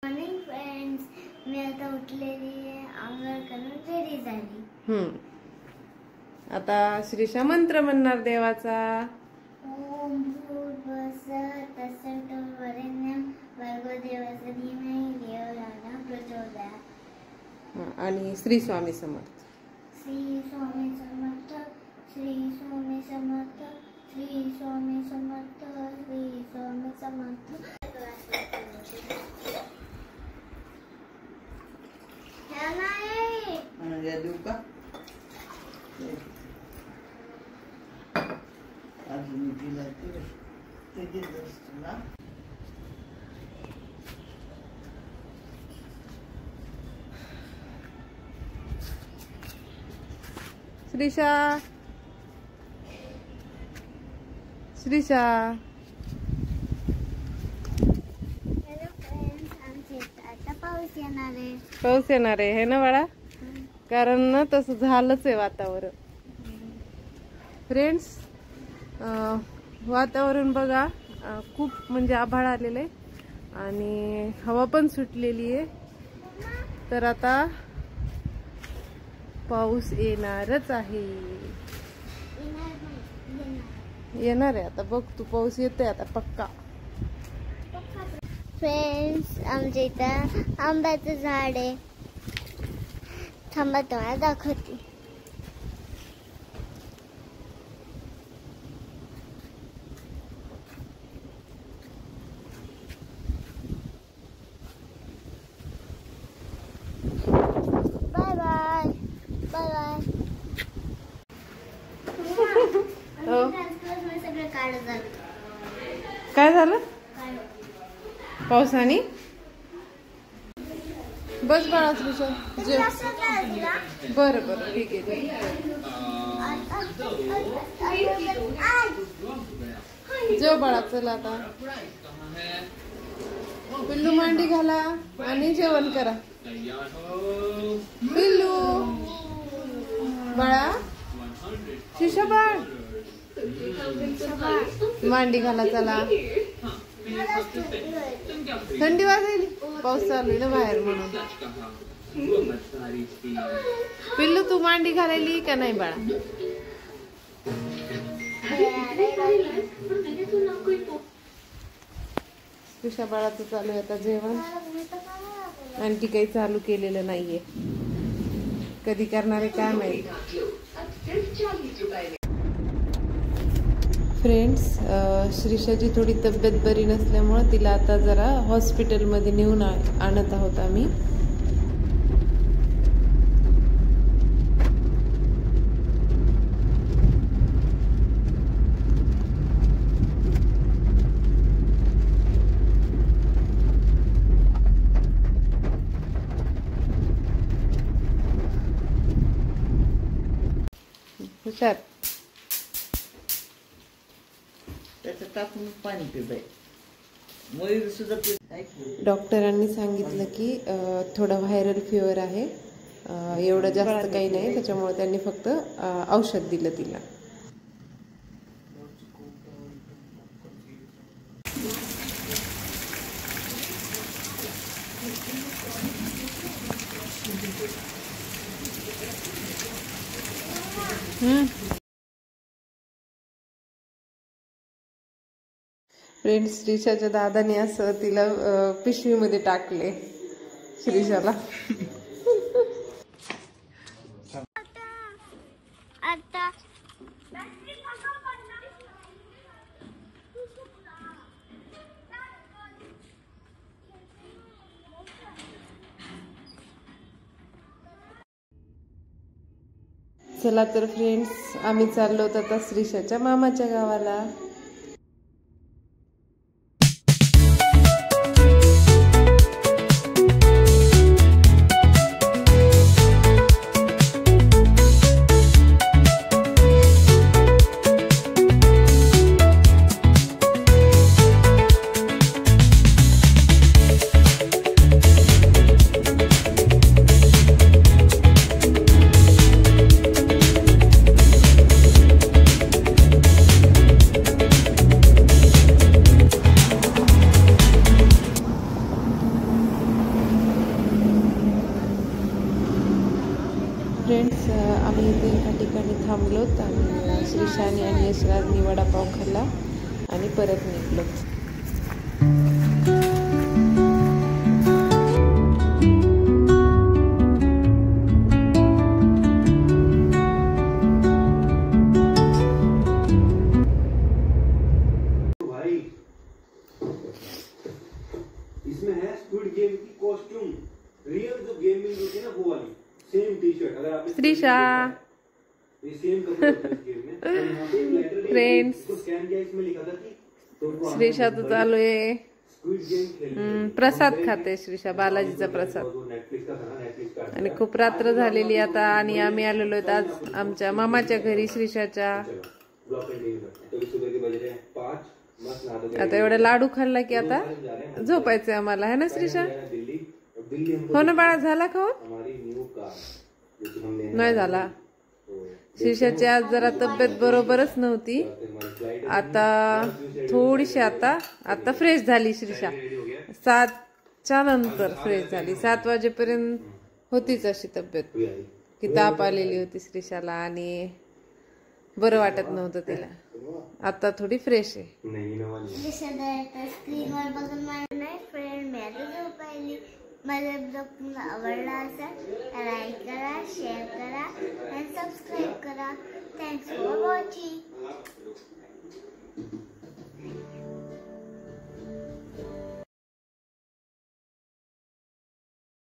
Morning friends, मी आता उठलेली आहे, आंघोळ करून रेडी झाली. आता श्रीशा मंत्र म्हणणार देवाचा. ओम भूर्भुवः तत्सवितुर्वरेण्यं भर्गो देवस्य धीमहि धियो यो नः प्रचोदयात्. आणि श्री स्वामी समर्थ. श्री स्वामी समर्थ, श्री स्वामी समर्थ, श्री स्वामी समर्थ, श्री स्वामी समर्थ. देऊ का अजून तिला ते देत असतो ना. श्रीशा, श्रीशा. हॅलो फ्रेंड्स, आमच्या इथं आता पाऊस येणार आहे. पाऊस येणार आहे ना बाळा? कारण ना तसं झालंच आहे वातावरण. फ्रेंड्स, वातावरण बघा, खूप म्हणजे आभाळ आलेलं आहे आणि हवा पण सुटलेली आहे. तर आता पाऊस येणारच आहे. येणार आहे आता, बघ तू, पाऊस येतोय आता पक्का. फ्रेंड्स, आमच्या इथं आंब्याचं झाड आहे. थांबा तुम्हाला दाखवते. Bye bye bye bye. सगळं काढत झालं. काय झालं? पावसाने? बस बाळा श्रीशा, जेव. बरं बरं, ठीक आहे. जेव बाळा, चला आता. पिल्लू मांडी घाला आणि जेवण करा. पिल्लू बाळा, श्रीशा बाळ, मांडी घाला, चला. थंडी वाजायली, पाऊस चालू आहे ना बाहेर म्हणून. पिल्लू, तू मांडी घालायली का नाही बाळा? श्रीशा बाळाचं चालू आहे आता जेवण. आणखी काही चालू केलेलं नाहीये, कधी करणार आहे काय माहिती. फ्रेंड्स, श्रीशाची थोडी तब्येत बरी नसल्यामुळे तिला आता जरा हॉस्पिटलमध्ये नेऊन आणत आहोत आम्ही. हुशार. त्याचं टाकून पाणी पिबाय. मयूर सुद्धा डॉक्टरांनी सांगितलं की थोडा व्हायरल फिवर आहे, एवढं जास्त काही नाही, त्याच्यामुळे त्यांनी फक्त औषध दिलं तिला. फ्रेंड्स, श्रीशाच्या दादाने असं तिला पिशवीमध्ये टाकले श्रीशाला. आता चला तर फ्रेंड्स, आम्ही चाललो होतो आता श्रीशाच्या मामाच्या गावाला. फ्रेंड्स, आम्ही इथे एका ठिकाणी थांबलोत आणि श्रीशानी आणि यशराजनी वडापाव खाल्ला आणि परत निघलो. इसमें है स्क्विड गेम की कॉस्ट्यूम, रियल जो गेमिंग होती है ना वो वाली सेम टी शर्ट. अगर आप श्रीशा ये सेम कपड़े होते हैं इस गेम में. और यहाँ पे एक लेटर फ्रेंड्स, इसको स्कैन किया, इसमें लिखा था कि तो श्रीशा तो चालू आहे स्क्विड गेम खेलने. प्रसाद खाते श्रीशा, बालाजीचा प्रसाद. नेटफ्लिक्स का था ना, नेटफ्लिक्स का. आणि खूप रात्र झालेली आता आणि आम्ही आलेलो आहेत आज आमच्या मामाच्या घरी श्रीशाच्या. ब्लॉक कंटिन्यू करते. तो सुबह के बजे 5 मस्त नहा धो आता एवढा लाडू खाल्ला की आता झोपायचंय आम्हाला, है ना श्रीशा? दिल्ली. दिल्ली हो ना बाळा, झाला खाऊन? हमारी न्यू कार जो हमने नाही झाला. श्रीशाची आज जरा तब्येत बरोबरच नव्हती. आता थोडीशी आता फ्रेश झाली श्रीशा. 7च्या नंतर फ्रेश झाली. 7 वाजेपर्यंत होतीच अशी तब्येत की ताप आलेली होती श्रीशाला आणि बरं वाटत नव्हतं तिला. आता थोडी फ्रेश आहे. स्क्रीनवर बघून नाही फ्रेंड, मी आता झोपायली. माझा ब्लॉग तुम्हाला आवडला असेल तर लाईक करा, शेअर करा आणि सबस्क्राईब करा. Thanks for watching.